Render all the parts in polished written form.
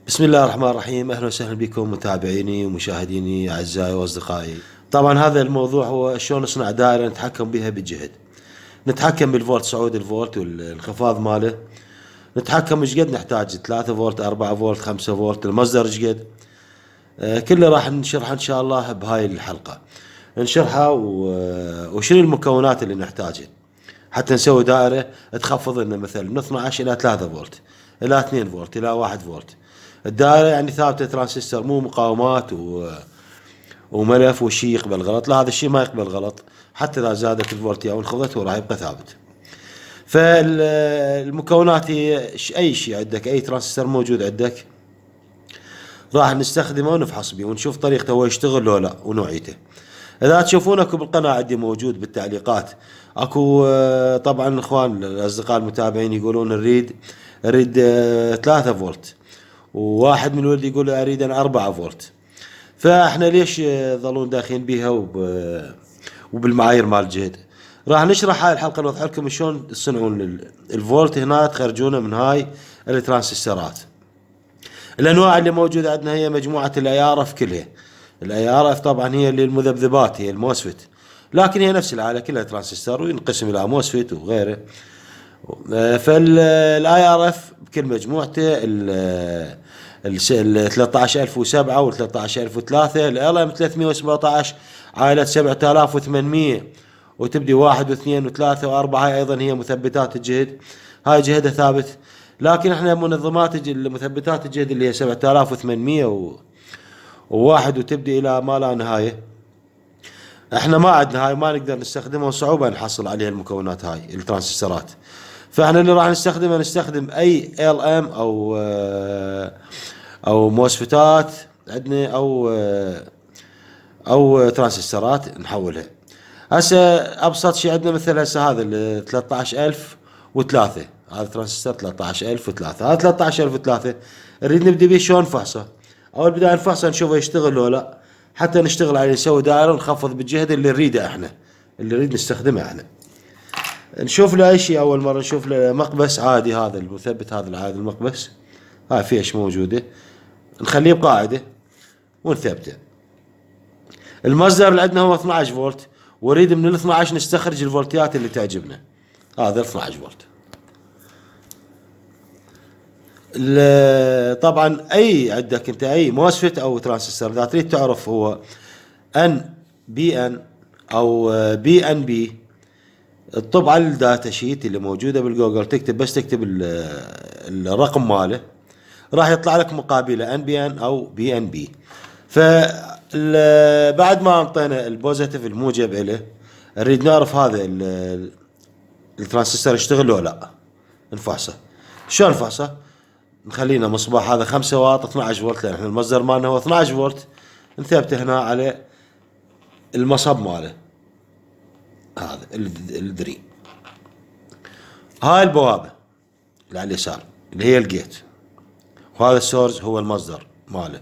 بسم الله الرحمن الرحيم. أهلا وسهلا بكم متابعيني ومشاهديني أعزائي وأصدقائي. طبعا هذا الموضوع هو شلون نصنع دائرة نتحكم بها بالجهد. نتحكم بالفولت، صعود الفولت والانخفاض ماله. نتحكم ايش قد نحتاج، 3 فولت، 4 فولت، 5 فولت، المصدر ايش قد. كله راح نشرحه ان شاء الله بهاي الحلقة. نشرحها وشنو المكونات اللي نحتاجها حتى نسوي دائرة تخفض لنا مثلا من 12 إلى 3 فولت، إلى 2 فولت، إلى 1 فولت. الدائرة يعني ثابتة، ترانزستور، مو مقاومات وملف وشي يقبل غلط. لا، هذا الشيء ما يقبل غلط، حتى إذا زادت الفولت أو انخفضت هو راح يبقى ثابت. فالمكونات هي أي شيء عندك، أي ترانزستور موجود عندك راح نستخدمه ونفحص به ونشوف طريقته هو يشتغل لو لا ونوعيته. اذا تشوفون اكو بالقناه عندي موجود بالتعليقات اكو طبعا الاخوان الاصدقاء المتابعين يقولون نريد 3 فولت، وواحد من الولد يقول اريد انا 4 فولت. فاحنا ليش ظلون داخلين بيها وبالمعايير مال الجهد؟ راح نشرح هاي الحلقه نوضح لكم شلون تصنعون الفولت هنا، تخرجونه من هاي الترانزستورات. الانواع اللي موجوده عندنا هي مجموعه الاي ار اف كلها. الاي ار اف طبعا هي اللي المذبذبات، هي الموسفت، لكن هي نفس العاله كلها ترانزستور وينقسم الى موسفت وغيره. فالاي ار اف بكل مجموعته ال 13007 وال 13003، ال ام 317 عائله 7800 وتبدي 1 و2 و3 و4. هاي ايضا هي مثبتات الجهد، هاي جهدها ثابت. لكن احنا منظمات المثبتات الجهد اللي هي 7800 وواحد وتبدي الى ما لا نهايه، احنا ما عندنا هاي، ما نقدر نستخدمها وصعوبه نحصل عليها المكونات هاي الترانزستورات. فاحنا اللي راح نستخدمه نستخدم اي ال ام او موسفتات عندنا او ترانزستورات نحولها. هسه ابسط شيء عندنا مثل هسه هذا ال 13003، هذا ترانزستور 13003. هذا 13003 نريد نبدي به شلون نفحصه. اول بدايه نفحصه نشوفه يشتغل ولا لا، حتى نشتغل عليه نسوي دائره ونخفض بالجهد اللي نريده احنا، اللي نريد نستخدمه احنا. نشوف له اي شيء. اول مره نشوف له مقبس عادي، هذا المثبت هذا العادي المقبس، هاي فيه ايش موجوده، نخليه بقاعده ونثبته. المصدر اللي عندنا هو 12 فولت، وريد من ال 12 نستخرج الفولتيات اللي تعجبنا. هذا 12 فولت. طبعا اي عندك انت اي موسفت او ترانزستور اذا تريد تعرف هو ان بي ان او بي ان بي، اطب على الداتا شيت اللي موجوده بالجوجل، تكتب بس تكتب الرقم ماله راح يطلع لك مقابله ان بي ان او بي ان بي. بعد ما انطينا البوزيتيف الموجب له، نريد نعرف هذا الترانزستور يشتغل لو لا، نفحصه. شلون نفحصه؟ نخلينا مصباح هذا 5 واط 12 فولت، لان احنا المصدر مالنا هو 12 فولت، نثبته هنا على المصب ماله هذا الدري. هاي البوابه اللي على اليسار اللي هي الجيت، وهذا السورس هو المصدر ماله،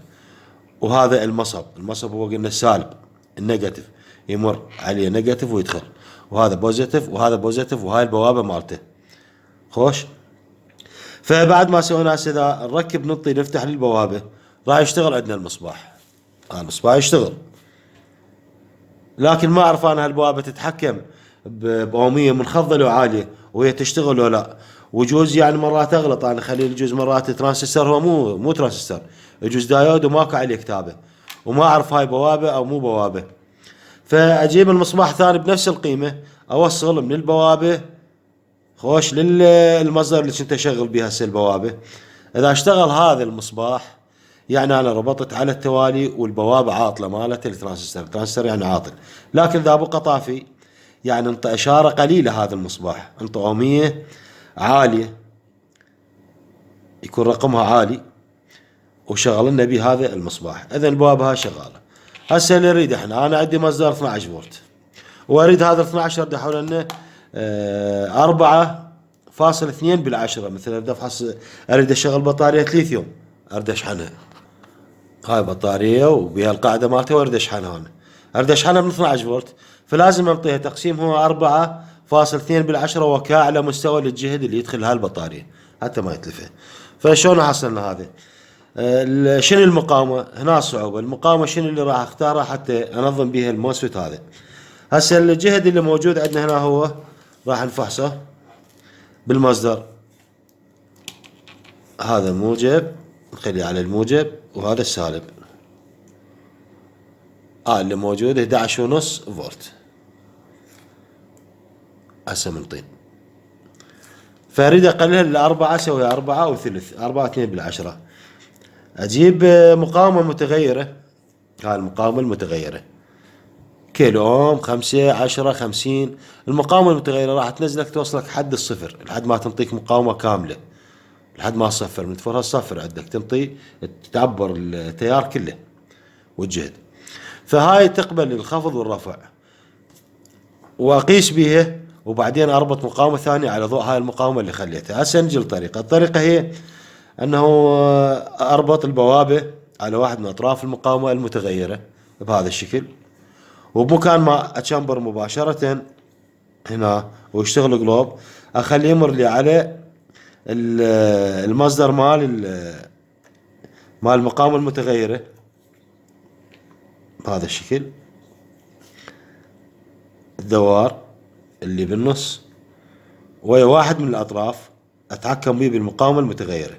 وهذا المصب هو قلنا السالب النيجاتيف، يمر عليه نيجاتيف ويدخل، وهذا بوزيتيف وهذا بوزيتيف، وهاي البوابه مالته. خوش. فبعد ما سوينا هسه نركب نطي نفتح للبوابه راح يشتغل عندنا المصباح. المصباح يشتغل، لكن ما اعرف انا هالبوابه تتحكم بأومية منخفضه لو عاليه وهي تشتغل لو لا. وجوز يعني مرات اغلط انا اخلي يجوز مرات ترانزستور هو مو ترانزستور، يجوز دايود وماكو عليه كتابه، وما اعرف هاي بوابه او مو بوابه. فاجيب المصباح ثاني بنفس القيمه، اوصل من البوابه خوش للمصدر اللي كنت اشغل بها هسه البوابه. اذا اشتغل هذا المصباح يعني انا ربطت على التوالي والبوابه عاطله مالت الترانزستور يعني عاطل. لكن اذا بقى طافي يعني انطى اشاره قليله، هذا المصباح انطى اوميه عاليه يكون رقمها عالي وشغل لنا به هذا المصباح، اذا البوابه هاي شغاله. هسه اللي نريد احنا، انا عندي مصدر 12 فولت واريد هذا 12 بدي احول لنا 4.2 بالعشرة. مثلا بدي افحص اريد اشغل بطاريه ليثيوم اريد اشحنها، هاي بطاريه وبها القاعده مالتها واريد اشحنها، هنا اريد اشحنها من 12 فولت، فلازم انطيها تقسيم هو 4.2 بالعشرة وكاعلى مستوى للجهد اللي يدخل هالبطاريه حتى ما يتلفه. فشلون حصلنا هذا؟ شنو المقاومة؟ هنا الصعوبة. المقاومة شنو اللي راح اختارها حتى انظم بيها الموسفيت هذا. هسه الجهد اللي موجود عندنا هنا هو راح نفحصه بالمصدر. هذا موجب، نخليه على الموجب، وهذا السالب. اللي موجود 11.5 فولت. هسه منطين، فاريد اقللها ل4، اسوي 4 وثلث، 4.2 بالعشرة. اجيب مقاومة متغيرة. هاي المقاومة المتغيرة كيلو اوم، 5، 10، 50. المقاومة المتغيرة راح تنزلك توصلك حد الصفر، لحد ما تنطيك مقاومة كاملة، لحد ما تصفر من تفرها الصفر عندك، تنطي تعبر التيار كله والجهد. فهاي تقبل الخفض والرفع، واقيس بيها، وبعدين اربط مقاومة ثانية على ضوء هاي المقاومة اللي خليتها. هسه نجي الطريقة هي انه اربط البوابة على واحد من اطراف المقاومة المتغيرة بهذا الشكل، وبمكان ما اتشمبر مباشرة هنا ويشتغل قلوب، اخليه يمر لي على المصدر مال المقاومة المتغيرة بهذا الشكل، الدوار اللي بالنص، ويا واحد من الاطراف اتحكم به بالمقاومة المتغيرة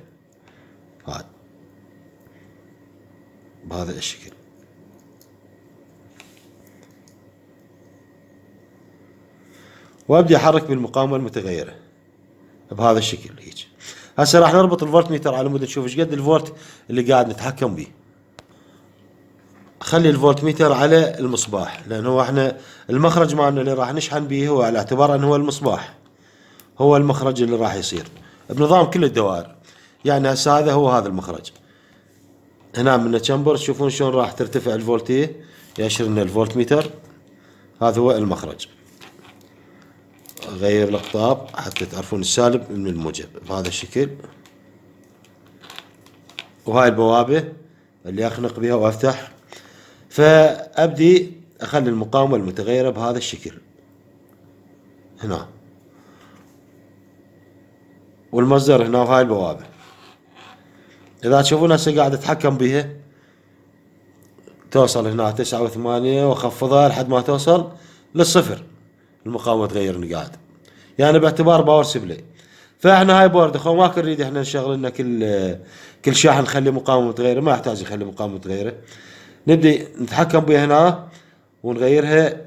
هاي بهذا الشكل. وابدي احرك بالمقاومة المتغيرة بهذا الشكل هيك. هسه راح نربط الفولت ميتر على مود نشوف ايش قد الفولت اللي قاعد نتحكم به. خلي الفولت ميتر على المصباح، لان هو احنا المخرج مالنا اللي راح نشحن به هو على اعتبار انه هو المصباح، هو المخرج اللي راح يصير بنظام كل الدوائر. يعني هسه هذا المخرج. هنا من التشامبر تشوفون شلون راح ترتفع الفولتية، يأشر لنا الفولت ميتر. هذا هو المخرج. اغير الاقطاب حتى تعرفون السالب من الموجب بهذا الشكل. وهاي البوابة اللي اخنق بها وافتح. فابدي اخلي المقاومة المتغيرة بهذا الشكل هنا، والمصدر هنا، وهاي البوابة. اذا تشوفون هسه قاعد اتحكم بها، توصل هنا 9 و8، واخفضها لحد ما توصل للصفر. المقاومة تغير قاعد، يعني باعتبار باور سبلاي. فاحنا هاي بورد اخو ما نريد احنا نشغل لنا كل شاحن نخلي مقاومة متغيرة، ما يحتاج نخلي مقاومة متغيرة. نبدي نتحكم بها هنا ونغيرها،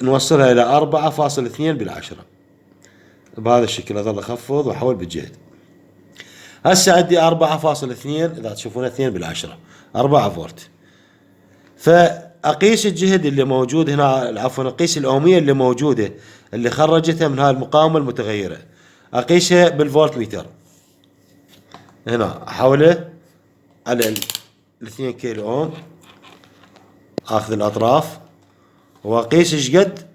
نوصلها الى 4.2 بالعشرة بهذا الشكل. اظل اخفض واحول بالجهد. هسه عندي 4.2، اذا تشوفون 2 بالعشرة، 4 فولت. فاقيس الجهد اللي موجود هنا، عفوا اقيس الاومية اللي موجودة اللي خرجتها من هاي المقاومة المتغيرة، اقيسها بالفولت ميتر. هنا احوله على 2 كيلو اوم، اخذ الاطراف واقيس ايش قد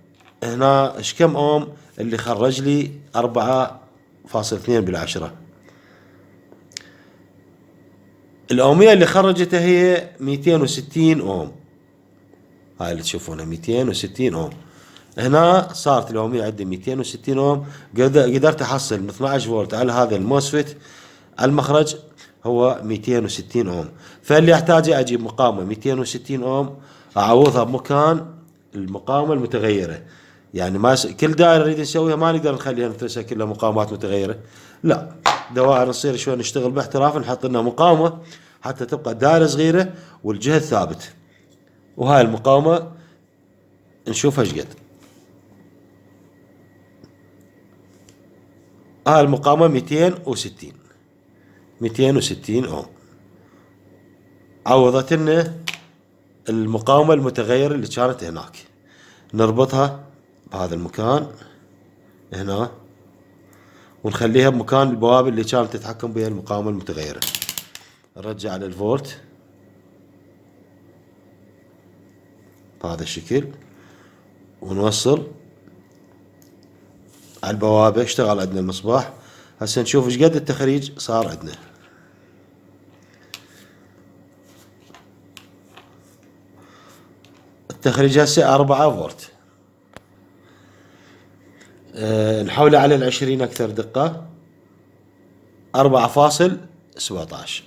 هنا، ايش كم اوم اللي خرج لي 4.2 بالعشرة. الاومية اللي خرجتها هي 260 اوم، هاي اللي تشوفونها 260 اوم. هنا صارت الاومية عندي 260 اوم. قدرت احصل من 12 فولت على هذا الموسفيت على المخرج هو 260 اوم. فاللي احتاجه اجيب مقاومة 260 اوم، اعوضها بمكان المقاومة المتغيرة. يعني ما كل دائرة نريد نسويها ما نقدر نخليها نفسها كلها مقاومات متغيرة، لا، دوائر نصير شوي نشتغل باحتراف، نحط لنا مقاومة حتى تبقى دائرة صغيرة والجهد ثابت. وهاي المقاومة نشوفها ايش قد. هاي المقاومة 260 اوم، عوضت لنا المقاومة المتغيرة اللي كانت هناك. نربطها بهذا المكان هنا، ونخليها بمكان البوابة اللي كانت تتحكم بها المقاومة المتغيرة. نرجع على الفولت بهذا الشكل، ونوصل على البوابة. اشتغل عندنا المصباح. هسه نشوف ايش قد التخريج صار عندنا. التخريج هسه 4 فولت. نحوله على 20 اكثر دقة، 4.17.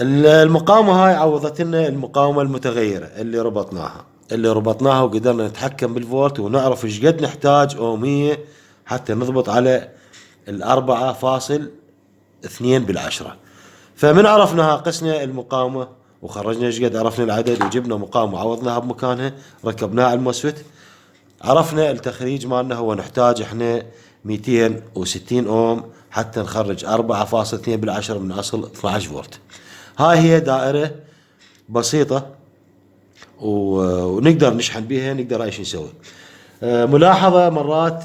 المقاومة هاي عوضت لنا المقاومة المتغيرة اللي ربطناها وقدرنا نتحكم بالفولت ونعرف ايش قد نحتاج اومية حتى نضبط على 4.2 بالعشرة. فمن عرفناها قسنا المقاومة وخرجنا ايش قد، عرفنا العدد وجبنا مقاومة عوضناها بمكانها ركبناها على الموسفت. عرفنا التخريج مالنا هو نحتاج احنا 260 اوم حتى نخرج 4.2 من اصل 12 فولت. هاي هي دائرة بسيطة ونقدر نشحن بيها، نقدر اي شيء نسوي. ملاحظة مرات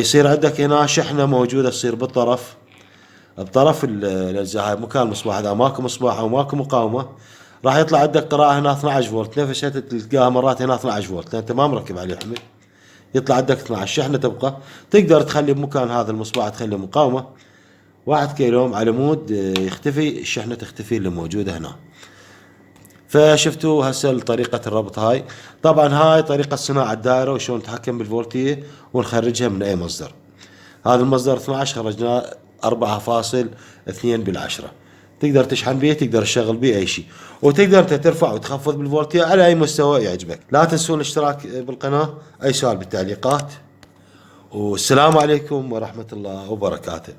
يصير عندك هنا شحنة موجودة تصير بطرف الاجزاء هاي مكان المصباح، اذا ماكو مصباح او ماكو مقاومة راح يطلع عندك قراءة هنا 12 فولت، نفسها تلقاها مرات هنا 12 فولت لان انت ما مركب عليه حمل، يطلع عندك 12 الشحنة تبقى. تقدر تخلي بمكان هذا المصباح تخلي مقاومة 1 كيلو اوم على مود يختفي الشحنة، تختفي اللي موجودة هنا. فشفتوا هسه طريقة الربط هاي. طبعا هاي طريقة صناعة الدائرة وشلون نتحكم بالفولتية ونخرجها من اي مصدر. هذا المصدر 12 خرجناه 4.2 بالعشرة. تقدر تشحن بيه، تقدر تشغل بيه اي شيء، وتقدر انت ترفع وتخفض بالفولتية على اي مستوى يعجبك. لا تنسون الاشتراك بالقناة، اي سؤال بالتعليقات، والسلام عليكم ورحمة الله وبركاته.